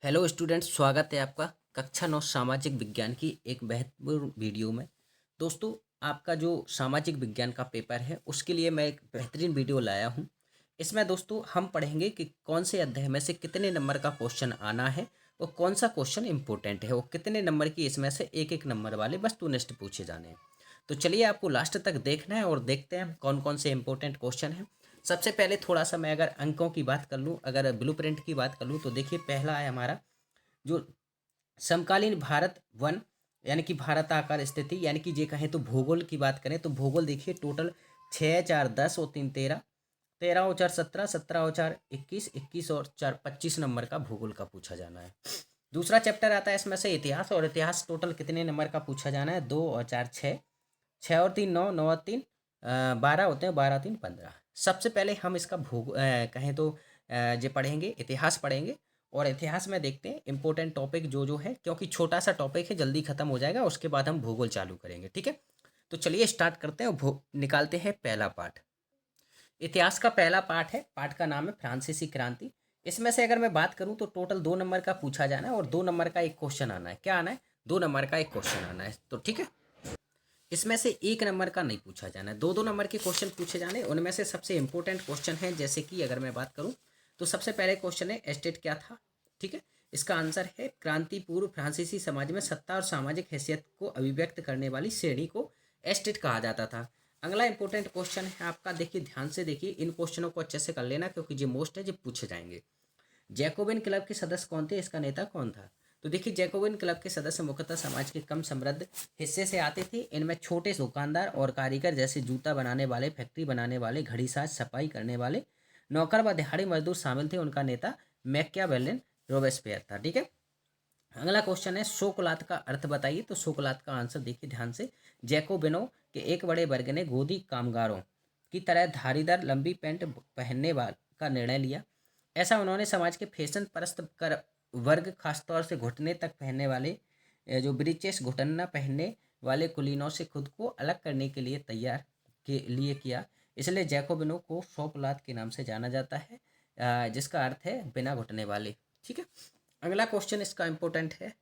Hello students, स्वागत है आपका कक्षा 9 सामाजिक विज्ञान की एक महत्वपूर्ण वीडियो में। दोस्तों, आपका जो सामाजिक विज्ञान का पेपर है उसके लिए मैं एक बेहतरीन वीडियो लाया हूं। इसमें दोस्तों हम पढ़ेंगे कि कौन से अध्याय में से कितने नंबर का क्वेश्चन आना है और कौन सा क्वेश्चन इंपॉर्टेंट है और कितने नंबर की इसमें से एक एक नंबर वाले वस्तुनिष्ठ पूछे जाने हैं। तो चलिए, आपको लास्ट तक देखना है और देखते हैं कौन कौन से इंपॉर्टेंट क्वेश्चन हैं। सबसे पहले थोड़ा सा मैं अगर अंकों की बात कर लूँ, अगर ब्लूप्रिंट की बात कर लूँ, तो देखिए पहला है हमारा जो समकालीन भारत वन, यानी कि भारत आकार स्थिति, यानी कि ये कहें तो भूगोल की बात करें तो भूगोल देखिए टोटल 6 4 10 और 3 13, 13 और 4 17, 17 और 4 21, 21 और 4 25 नंबर का भूगोल का पूछा जाना है। दूसरा चैप्टर आता है इसमें से इतिहास, और इतिहास टोटल कितने नंबर का पूछा जाना है? 2 और 4 6, 6 और 3 9, 9 और 3 12 होते हैं, 12 3 15। सबसे पहले हम इसका कहें तो ये पढ़ेंगे, इतिहास पढ़ेंगे। और इतिहास में देखते हैं इंपॉर्टेंट टॉपिक जो है, क्योंकि छोटा सा टॉपिक है, जल्दी खत्म हो जाएगा। उसके बाद हम भूगोल चालू करेंगे, ठीक है। तो चलिए स्टार्ट करते हैं और निकालते हैं पहला पार्ट। इतिहास का पहला पार्ट है, पार्ट का नाम है फ्रांसीसी क्रांति। इसमें से अगर मैं बात करूं तो टोटल 2 नंबर का पूछा जाना है और 2 नंबर का एक क्वेश्चन आना है। क्या आना है? 2 नंबर का एक क्वेश्चन आना है, तो ठीक है। इसमें से 1 नंबर का नहीं पूछा जाना है, 2 2 नंबर के क्वेश्चन पूछे जाने। उनमें से सबसे इंपॉर्टेंट क्वेश्चन है, जैसे कि अगर मैं बात करूं तो सबसे पहले क्वेश्चन है एस्टेट क्या था, ठीक है। इसका आंसर है क्रांति पूर्व फ्रांसीसी समाज में सत्ता और सामाजिक हैसियत को अभिव्यक्त करने वाली श्रेणी को एस्टेट कहा जाता था। अगला इंपॉर्टेंट क्वेश्चन है आपका, देखिए ध्यान से देखिए, इन क्वेश्चनों को अच्छे से कर लेना क्योंकि ये मोस्ट है, जो पूछे जाएंगे। जैकोबिन क्लब के सदस्य कौन थे? इसका नेता कौन था? तो देखिए, जैकोबिन क्लब के सदस्य मुख्यतः समाज के कम समृद्ध हिस्से से आते थे। इनमें छोटे दुकानदार और कारीगर, जैसे जूता बनाने वाले, फैक्ट्री बनाने वाले, घड़ी साज, सफाई करने वाले, नौकर व दिहाड़ी मजदूर शामिल थे। उनका नेता मैकियावेलिन रोबेस्पियर था, ठीक है। अगला क्वेश्चन है शोकलात का अर्थ बताइए। तो शोकलात का आंसर देखिए ध्यान से, जैकोबिनो के एक बड़े वर्ग ने गोदी कामगारों की तरह धारीदार लंबी पैंट पहनने का निर्णय लिया। ऐसा उन्होंने समाज के फैशन परस्त कर वर्ग, खासतौर से घुटने तक पहनने वाले जो ब्रीचेस, घुटना पहनने वाले कुलीनों से खुद को अलग करने के लिए तैयार के लिए किया। इसलिए जैकोबिनो को शोकलात के नाम से जाना जाता है, जिसका अर्थ है बिना घुटने वाले, ठीक है। अगला क्वेश्चन इसका इंपॉर्टेंट है।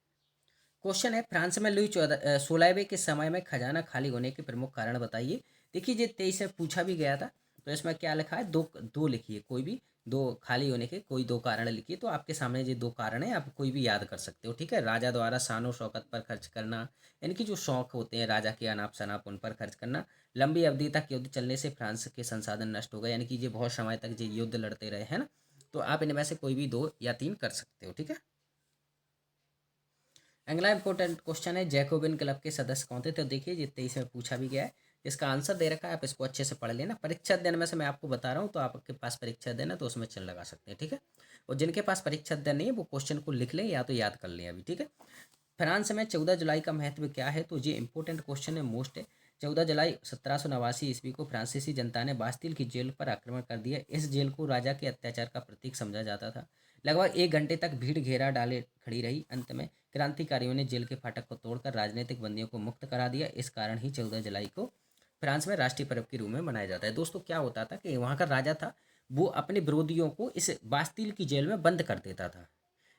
क्वेश्चन है फ्रांस में लुई 16वें के समय में खजाना खाली होने के प्रमुख कारण बताइए। देखिए, ये 23 से पूछा भी गया था। तो इसमें क्या लिखा है? दो दो लिखिए, कोई भी दो खाली होने के कोई 2 कारण लिखिए। तो आपके सामने ये 2 कारण है, आप कोई भी याद कर सकते हो, ठीक है। राजा द्वारा शानो शौकत पर खर्च करना, यानी कि जो शौक होते हैं राजा के अनाप शनाप, उन पर खर्च करना। लंबी अवधि तक युद्ध चलने से फ्रांस के संसाधन नष्ट हो गए, यानी कि ये बहुत समय तक ये युद्ध लड़ते रहे, है ना। तो आप इनमें से कोई भी 2 या 3 कर सकते हो, ठीक है। अगला इंपॉर्टेंट क्वेश्चन है जैकोबिन क्लब के सदस्य कौन थे? तो देखिए, ये 23 में पूछा भी गया है। इसका आंसर दे रखा है, आप इसको अच्छे से पढ़ लेना। परीक्षा अध्ययन में से मैं आपको बता रहा हूँ, तो आपके पास परीक्षा अध्ययन है तो उसमें चिन्ह लगा सकते हैं, ठीक है। और जिनके पास परीक्षा अध्ययन नहीं है वो क्वेश्चन को लिख लें या तो याद कर लें अभी, ठीक है। फ्रांस में 14 जुलाई का महत्व क्या है? तो ये इंपॉर्टेंट क्वेश्चन है, मोस्ट है। 14 जुलाई 1789 ईस्वी को फ्रांसीसी जनता ने बास्तिल की जेल पर आक्रमण कर दिया। इस जेल को राजा के अत्याचार का प्रतीक समझा जाता था। लगभग 1 घंटे तक भीड़ घेरा डाले खड़ी रही। अंत में क्रांतिकारियों ने जेल के फाटक को तोड़कर राजनीतिक बंदियों को मुक्त करा दिया। इस कारण ही 14 जुलाई को फ्रांस में राष्ट्रीय पर्व के रूप में मनाया जाता है। दोस्तों, क्या होता था कि वहाँ का राजा था, वो अपने विरोधियों को इस बास्तिल की जेल में बंद कर देता था।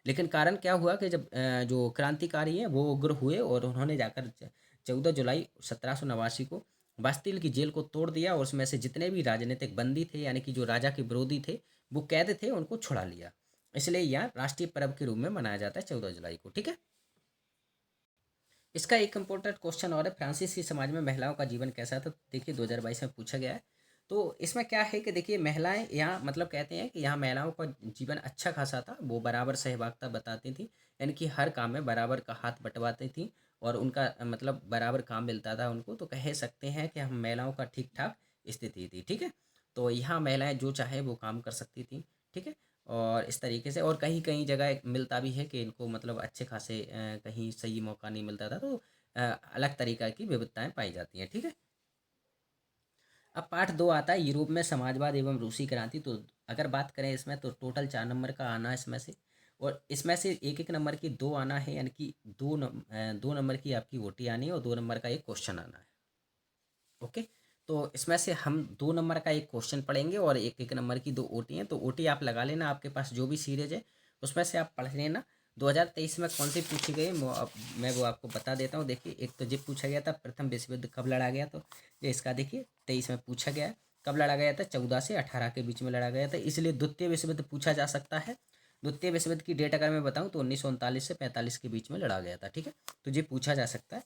लेकिन कारण क्या हुआ कि जब जो क्रांतिकारी हैं वो उग्र हुए और उन्होंने जाकर 14 जुलाई 1789 को बास्तिल की जेल को तोड़ दिया और उसमें से जितने भी राजनीतिक बंदी थे, यानी कि जो राजा के विरोधी थे, वो कैद थे, उनको छुड़ा लिया। इसलिए यह राष्ट्रीय पर्व के रूप में मनाया जाता है 14 जुलाई को, ठीक है। इसका एक इम्पोर्टेंट क्वेश्चन और है, फ्रांसीसी समाज में महिलाओं का जीवन कैसा था? देखिए 2022 में पूछा गया है। तो इसमें क्या है कि देखिए, महिलाएं यहाँ मतलब कहते हैं कि यहाँ महिलाओं का जीवन अच्छा खासा था। वो बराबर सहभागिता बताती थी, यानी कि हर काम में बराबर का हाथ बंटवाती थी और उनका मतलब बराबर काम मिलता था उनको। तो कह सकते हैं कि हम महिलाओं का ठीक ठाक स्थिति थी, ठीक है। तो यहाँ महिलाएं जो चाहे वो काम कर सकती थी, ठीक है। और इस तरीके से, और कहीं कहीं जगह मिलता भी है कि इनको मतलब अच्छे खासे कहीं सही मौका नहीं मिलता था। तो अलग तरीक़ा की विविधताएं पाई जाती हैं, ठीक है। अब पार्ट 2 आता है यूरोप में समाजवाद एवं रूसी क्रांति। तो अगर बात करें इसमें तो टोटल 4 नंबर का आना है इसमें से, और इसमें से एक एक नंबर की 2 आना है, यानी कि 2 नंबर की आपकी ओटी आनी है और 2 नंबर का एक क्वेश्चन आना है, ओके। तो इसमें से हम 2 नंबर का एक क्वेश्चन पढ़ेंगे और एक एक नंबर की 2 ओटी हैं। तो ओटी आप लगा लेना, आपके पास जो भी सीरीज है उसमें से आप पढ़ लेना। 2023 में कौन सी पूछी गई मैं वो आपको बता देता हूँ। देखिए, एक तो ये पूछा गया था प्रथम विश्व युद्ध कब लड़ा गया, तो ये इसका देखिए 23 में पूछा गया है। कब लड़ा गया था? 14 से 18 के बीच में लड़ा गया था, इसलिए द्वितीय विश्व युद्ध पूछा जा सकता है। द्वितीय विश्व युद्ध की डेट अगर मैं बताऊँ तो 1939 से 45 के बीच में लड़ा गया था। ठीक है, तो ये पूछा जा सकता है।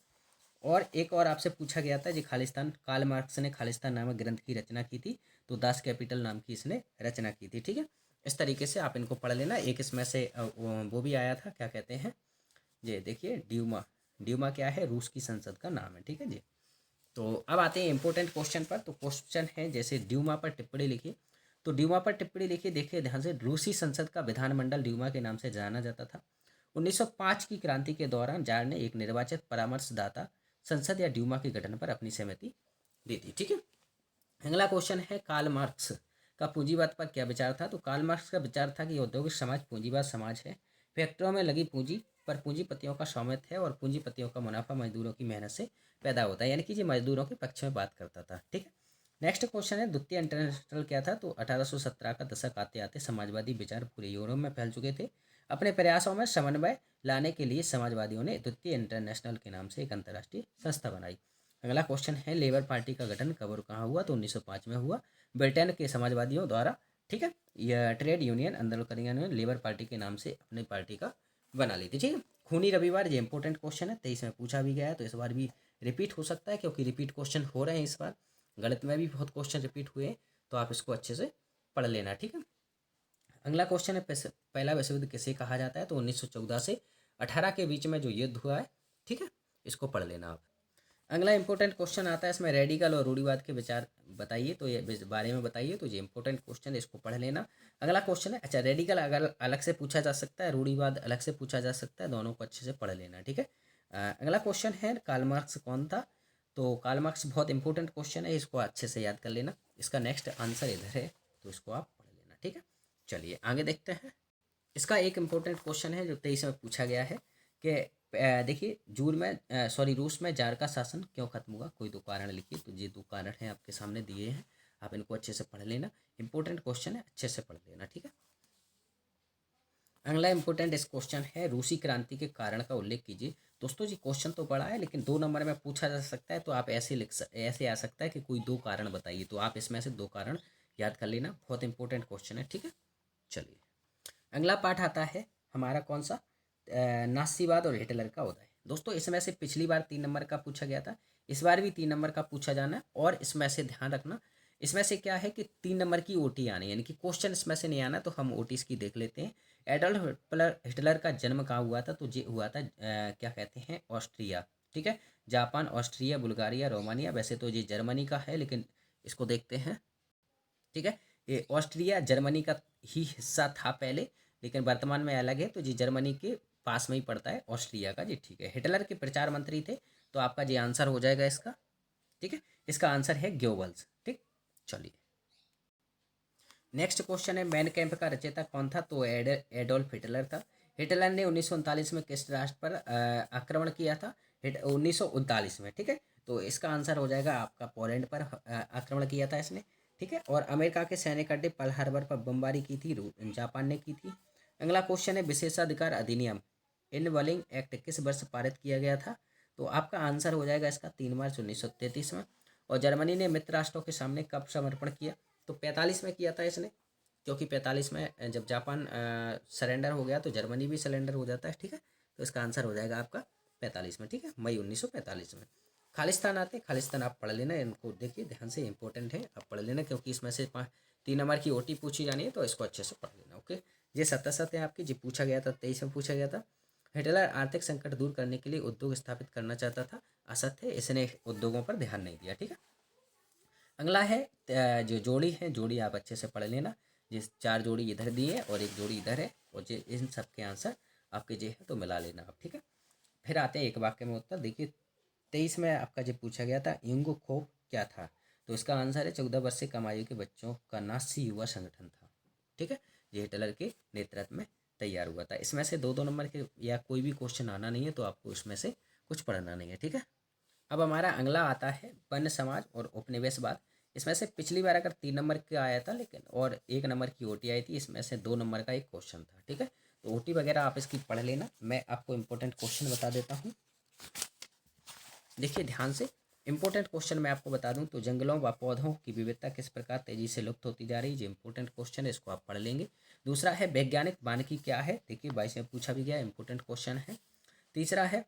और एक और आपसे पूछा गया था, जी खालिस्तान, कार्ल मार्क्स ने खालिस्तान नामक ग्रंथ की रचना की थी, तो दास कैपिटल नाम की इसने रचना की थी। ठीक है, इस तरीके से आप इनको पढ़ लेना। एक इसमें से वो भी आया था, क्या कहते हैं, ये देखिए ड्यूमा। ड्यूमा क्या है? रूस की संसद का नाम है। ठीक है जी। तो अब आते हैं इंपॉर्टेंट क्वेश्चन पर। तो क्वेश्चन है जैसे ड्यूमा पर टिप्पणी लिखिए। तो ड्यूमा पर टिप्पणी लिखिए, देखिए ध्यान से, रूसी संसद का विधानमंडल ड्यूमा के नाम से जाना जाता था। 1905 की क्रांति के दौरान जार ने एक निर्वाचित परामर्शदाता संसद या ड्यूमा के गठन पर अपनी सहमति दी थी। ठीक है, अगला क्वेश्चन है कार्ल मार्क्स का पूंजीवाद पर क्या विचार था? तो कार्ल मार्क्स का विचार था कि औद्योगिक समाज पूंजीवाद समाज है। फैक्ट्रियों में लगी पूंजी पर पूंजीपतियों का स्वामित्व है और पूंजीपतियों का मुनाफा मजदूरों की मेहनत से पैदा होता है, यानी कि ये मजदूरों के पक्ष में बात करता था। ठीक है, नेक्स्ट क्वेश्चन है द्वितीय इंटरनेशनल क्या था? तो 1817 का दशक आते आते समाजवादी विचार पूरे यूरोप में फैल चुके थे। अपने प्रयासों में समन्वय लाने के लिए समाजवादियों ने द्वितीय इंटरनेशनल के नाम से एक अंतर्राष्ट्रीय संस्था बनाई। अगला क्वेश्चन है लेबर पार्टी का गठन कब और कहाँ हुआ? तो 1905 में हुआ, ब्रिटेन के समाजवादियों द्वारा। ठीक है, यह ट्रेड यूनियन आंदोलनकारियों ने लेबर पार्टी के नाम से अपनी पार्टी का बना ली थी। ठीक है, खूनी रविवार, ये इंपॉर्टेंट क्वेश्चन है, 23 में पूछा भी गया है, तो इस बार भी रिपीट हो सकता है क्योंकि रिपीट क्वेश्चन हो रहे हैं इस बार। गणित में भी बहुत क्वेश्चन रिपीट हुए हैं, तो आप इसको अच्छे से पढ़ लेना। ठीक है, अगला क्वेश्चन है पहला विश्व युद्ध किसे कहा जाता है? तो 1914 से 18 के बीच में जो युद्ध हुआ है। ठीक है, इसको पढ़ लेना आप। अगला इंपॉर्टेंट क्वेश्चन आता है इसमें, रेडिकल और रूढ़िवाद के विचार बताइए, तो ये बारे में बताइए। तो ये इंपॉर्टेंट क्वेश्चन है, इसको पढ़ लेना। अगला क्वेश्चन है, अच्छा रेडिकल अगर अलग से पूछा जा सकता है, रूढ़िवाद अलग से पूछा जा सकता है, दोनों को अच्छे से पढ़ लेना। ठीक है, अगला क्वेश्चन है कार्ल मार्क्स कौन था? तो कार्ल मार्क्स बहुत इंपॉर्टेंट क्वेश्चन है, इसको अच्छे से याद कर लेना। इसका नेक्स्ट आंसर इधर है, तो इसको आप पढ़ लेना। ठीक है, चलिए आगे देखते हैं। इसका एक इम्पोर्टेंट क्वेश्चन है जो 23 में पूछा गया है कि देखिए रूस में जार का शासन क्यों खत्म हुआ? कोई दो कारण लिखिए। तो ये दो कारण हैं आपके सामने दिए हैं, आप इनको अच्छे से पढ़ लेना। इंपॉर्टेंट क्वेश्चन है, अच्छे से पढ़ लेना। ठीक है, अगला इंपॉर्टेंट इस क्वेश्चन है रूसी क्रांति के कारण का उल्लेख कीजिए। दोस्तों जी क्वेश्चन तो बड़ा है, लेकिन 2 नंबर में पूछा जा सकता है, तो आप ऐसे आ सकता है कि कोई 2 कारण बताइए, तो आप इसमें से 2 कारण याद कर लेना। बहुत इंपॉर्टेंट क्वेश्चन है। ठीक है, चलिए अगला पाठ आता है हमारा कौन सा? नासीवाद और हिटलर का उदय। दोस्तों इसमें से पिछली बार 3 नंबर का पूछा गया था, इस बार भी 3 नंबर का पूछा जाना है। और इसमें से ध्यान रखना, इसमें से क्या है कि 3 नंबर की ओटी आनी, यानी कि क्वेश्चन इसमें से नहीं आना, तो हम ओटी इसकी देख लेते हैं। एडल्फ हिटलर का जन्म कहाँ हुआ था? तो ये हुआ था क्या कहते हैं, ऑस्ट्रिया। ठीक है, जापान, ऑस्ट्रिया, बुल्गारिया, रोमानिया। वैसे तो ये जर्मनी का है, लेकिन इसको देखते हैं। ठीक है, ये ऑस्ट्रिया जर्मनी का ही हिस्सा था पहले, लेकिन वर्तमान में अलग है, तो जी जर्मनी के पास में ही पड़ता है ऑस्ट्रिया का जी। ठीक है, हिटलर के प्रचार मंत्री थे, तो आपका जी आंसर हो जाएगा इसका। ठीक है, इसका आंसर है ग्योबल्स। ठीक, चलिए नेक्स्ट क्वेश्चन है मैन कैंप का रचयिता कौन था? तो एडोल्फ हिटलर था। हिटलर ने 1939 में किस राष्ट्र पर आक्रमण किया था? 1939 में। ठीक है, तो इसका आंसर हो जाएगा आपका पोलैंड पर आक्रमण किया था इसने। ठीक है, और अमेरिका के सैनिक अड्डे पर्ल हार्बर पर बमबारी की थी, जापान ने की थी। अगला क्वेश्चन है विशेषाधिकार अधिनियम इनवलिंग एक्ट किस वर्ष पारित किया गया था? तो आपका आंसर हो जाएगा इसका 3 मार्च 1933 में। और जर्मनी ने मित्र राष्ट्रों के सामने कब समर्पण किया? तो 45 में किया था इसने, क्योंकि 45 में जब जापान सरेंडर हो गया तो जर्मनी भी सरेंडर हो जाता है। ठीक है, तो इसका आंसर हो जाएगा आपका 45 में। ठीक है, मई 1945 में। खालिस्तान आते, खालिस्तान आप पढ़ लेना, इनको देखिए ध्यान से, इंपॉर्टेंट है, आप पढ़ लेना, क्योंकि इसमें से 3 नंबर की ओटी पूछी जानी है, तो इसको अच्छे से पढ़ लेना। ओके, ये सत्य है आपकी, जी पूछा गया था 23 में पूछा गया था। हिटलर आर्थिक संकट दूर करने के लिए उद्योग स्थापित करना चाहता था, असत्य है, इसने उद्योगों पर ध्यान नहीं दिया। ठीक है, अगला है जो जोड़ी है, जोड़ी आप अच्छे से पढ़ लेना। जिस 4 जोड़ी इधर दी है और 1 जोड़ी इधर है, और जो इन सब के आंसर आपके जो है तो मिला लेना आप। ठीक है, फिर आते हैं एक वाक्य में उत्तर। देखिए 23 में आपका जो पूछा गया था युंग खोप क्या था? तो इसका आंसर है 14 वर्ष से कम आयु के बच्चों का नासी युवा संगठन था। ठीक है, ये हिटलर के नेतृत्व में तैयार हुआ था। इसमें से 2-2 नंबर के या कोई भी क्वेश्चन आना नहीं है, तो आपको इसमें से कुछ पढ़ना नहीं है। ठीक है, अब हमारा अगला आता है वन्य समाज और उपनिवेशवाद। इसमें से पिछली बार अगर 3 नंबर का आया था, लेकिन और 1 नंबर की ओटी आई थी, इसमें से 2 नंबर का एक क्वेश्चन था। ठीक है, तो ओटी वगैरह आप इसकी पढ़ लेना। मैं आपको इम्पोर्टेंट क्वेश्चन बता देता हूँ, देखिए ध्यान से। इंपॉर्टेंट क्वेश्चन मैं आपको बता दूं तो जंगलों व पौधों की विविधता किस प्रकार तेजी से लुप्त होती जा रही है, ये इंपॉर्टेंट क्वेश्चन है, इसको आप पढ़ लेंगे। दूसरा है वैज्ञानिक वानिकी क्या है, देखिए 22 में पूछा भी गया, इंपॉर्टेंट क्वेश्चन है। तीसरा है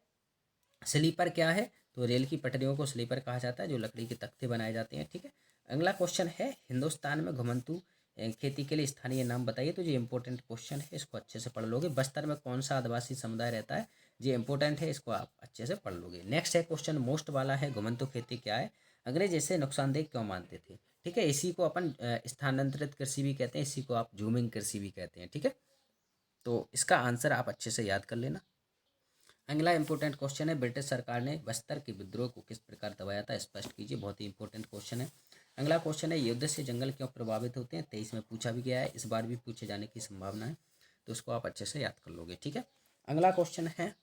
स्लीपर क्या है, तो रेल की पटरियों को स्लीपर कहा जाता है जो लकड़ी के तख्ते बनाए जाते हैं, ठीक है। अगला क्वेश्चन है हिंदुस्तान में घुमंतू खेती के लिए स्थानीय नाम बताइए, तो ये इंपॉर्टेंट क्वेश्चन है, इसको अच्छे से पढ़ लोगे। बस्तर में कौन सा आदिवासी समुदाय रहता है, ये इंपॉर्टेंट है, इसको आप अच्छे से पढ़ लोगे। नेक्स्ट है क्वेश्चन मोस्ट वाला है, घुमंतू खेती क्या है, अंग्रेज इसे नुकसानदेह क्यों मानते थे, ठीक है। इसी को अपन स्थानांतरित कृषि भी कहते हैं, इसी को आप जूमिंग कृषि भी कहते हैं, ठीक है। तो इसका आंसर आप अच्छे से याद कर लेना। अगला इंपॉर्टेंट क्वेश्चन है ब्रिटिश सरकार ने बस्तर के विद्रोह को किस प्रकार दबाया था, स्पष्ट कीजिए, बहुत ही इंपॉर्टेंट क्वेश्चन है। अगला क्वेश्चन है युद्ध से जंगल क्यों प्रभावित होते हैं, 23 में पूछा भी गया है, इस बार भी पूछे जाने की संभावना है, तो उसको आप अच्छे से याद कर लोगे, ठीक है। अगला क्वेश्चन है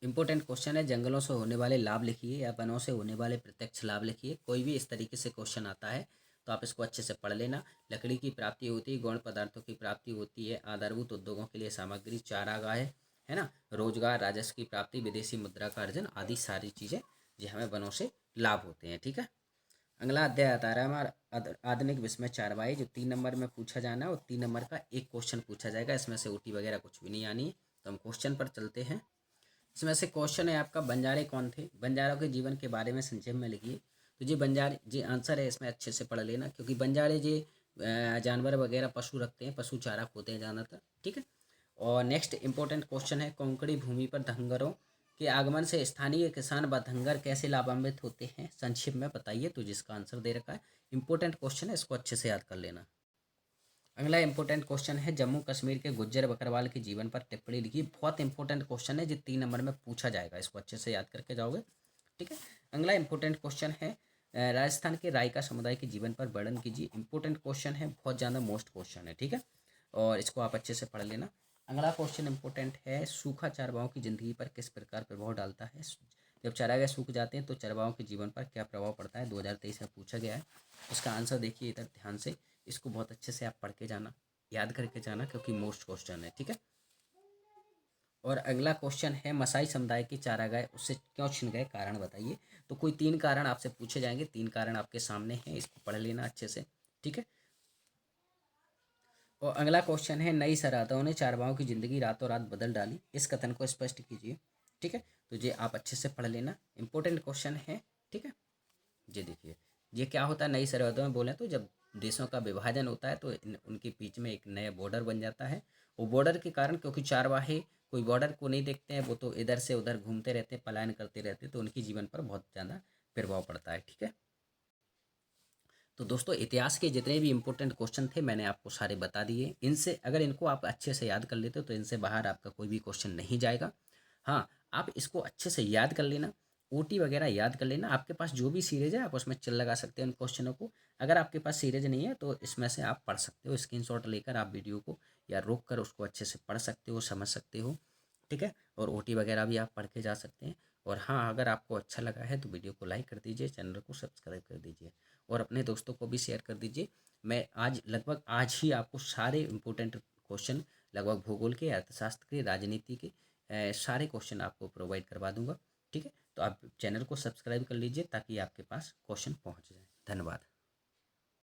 इंपॉर्टेंट क्वेश्चन है जंगलों से होने वाले लाभ लिखिए या वनों से होने वाले प्रत्यक्ष लाभ लिखिए। कोई भी इस तरीके से क्वेश्चन आता है तो आप इसको अच्छे से पढ़ लेना। लकड़ी की प्राप्ति होती है, गौण पदार्थों की प्राप्ति होती है, आधारभूत उद्योगों के लिए सामग्री, चारागाह है ना, रोजगार, राजस्व की प्राप्ति, विदेशी मुद्रा का अर्जन आदि सारी चीज़ें जो हमें वनों से लाभ होते हैं, ठीक है। अगला अध्याय आता है हमारा आधुनिक विस्मय चारवाई, जो 3 नंबर में पूछा जाना है और 3 नंबर का एक क्वेश्चन पूछा जाएगा, इसमें से ओटी वगैरह कुछ भी नहीं आनी है। तो हम क्वेश्चन पर चलते हैं। इसमें से क्वेश्चन है आपका बंजारे कौन थे, बंजारों के जीवन के बारे में संक्षेप में लिखिए। तो ये बंजारे जी आंसर है, इसमें अच्छे से पढ़ लेना, क्योंकि बंजारे जी जानवर वगैरह पशु रखते हैं, पशु चारा खोते हैं ज़्यादातर, ठीक है। और नेक्स्ट इंपॉर्टेंट क्वेश्चन है कोंकणी भूमि पर धंगरों के आगमन से स्थानीय किसान व धंगर कैसे लाभान्वित होते हैं, संक्षेप में बताइए, तो जिसका आंसर दे रखा है। इंपॉर्टेंट क्वेश्चन है, इसको अच्छे से याद कर लेना। अगला इंपॉर्टेंट क्वेश्चन है जम्मू कश्मीर के गुज्जर बकरवाल के जीवन पर टिप्पणी लिखी, बहुत इंपॉर्टेंट क्वेश्चन है, जो 3 नंबर में पूछा जाएगा, इसको अच्छे से याद करके जाओगे, ठीक है। अगला इंपॉर्टेंट क्वेश्चन है राजस्थान के रायका समुदाय के जीवन पर वर्णन कीजिए, इंपॉर्टेंट क्वेश्चन है, बहुत ज़्यादा मोस्ट क्वेश्चन है, ठीक है, और इसको आप अच्छे से पढ़ लेना। अगला क्वेश्चन इंपॉर्टेंट है सूखा चरवाहों की जिंदगी पर किस प्रकार प्रभाव डालता है, जब चरागाह सूख जाते हैं तो चरवाहों के जीवन पर क्या प्रभाव पड़ता है, 2023 में पूछा गया है। इसका आंसर देखिए इधर ध्यान से, इसको बहुत अच्छे से आप पढ़ के जाना, याद करके जाना, क्योंकि मोस्ट क्वेश्चन है, ठीक है। और अगला क्वेश्चन है मसाई समुदाय के चारागाह उससे क्यों छिन गए, कारण बताइए। तो कोई 3 कारण आपसे पूछे जाएंगे, 3 कारण आपके सामने हैं, इसको पढ़ लेना अच्छे से, ठीक है। और अगला क्वेश्चन है नई सरहदों ने चारवाहों की जिंदगी रातों रात बदल डाली, इस कथन को स्पष्ट कीजिए, ठीक है। तो ये आप अच्छे से पढ़ लेना, इंपॉर्टेंट क्वेश्चन है, ठीक है। ये देखिए, ये क्या होता है, नई सरहदों में बोले तो जब देशों का विभाजन होता है तो उनके बीच में एक नया बॉर्डर बन जाता है। वो बॉर्डर के कारण, क्योंकि चारवाहे कोई बॉर्डर को नहीं देखते हैं, वो तो इधर से उधर घूमते रहते हैं, पलायन करते रहते हैं, तो उनकी जीवन पर बहुत ज़्यादा प्रभाव पड़ता है, ठीक है। तो दोस्तों इतिहास के जितने भी इंपॉर्टेंट क्वेश्चन थे मैंने आपको सारे बता दिए, इनसे अगर इनको आप अच्छे से याद कर लेते हो तो इनसे बाहर आपका कोई भी क्वेश्चन नहीं जाएगा। हाँ, आप इसको अच्छे से याद कर लेना, ओटी वगैरह याद कर लेना, आपके पास जो भी सीरीज है आप उसमें चिल लगा सकते हैं उन क्वेश्चनों को। अगर आपके पास सीरीज नहीं है तो इसमें से आप पढ़ सकते हो, स्क्रीनशॉट लेकर आप वीडियो को या रोक कर उसको अच्छे से पढ़ सकते हो, समझ सकते हो, ठीक है। और ओटी वगैरह भी आप पढ़ के जा सकते हैं। और हाँ, अगर आपको अच्छा लगा है तो वीडियो को लाइक कर दीजिए, चैनल को सब्सक्राइब कर दीजिए और अपने दोस्तों को भी शेयर कर दीजिए। मैं आज ही आपको सारे इम्पोर्टेंट क्वेश्चन, लगभग भूगोल के, अर्थशास्त्र के, राजनीति के सारे क्वेश्चन आपको प्रोवाइड करवा दूंगा, ठीक है। तो आप चैनल को सब्सक्राइब कर लीजिए ताकि आपके पास क्वेश्चन पहुंच जाए। धन्यवाद।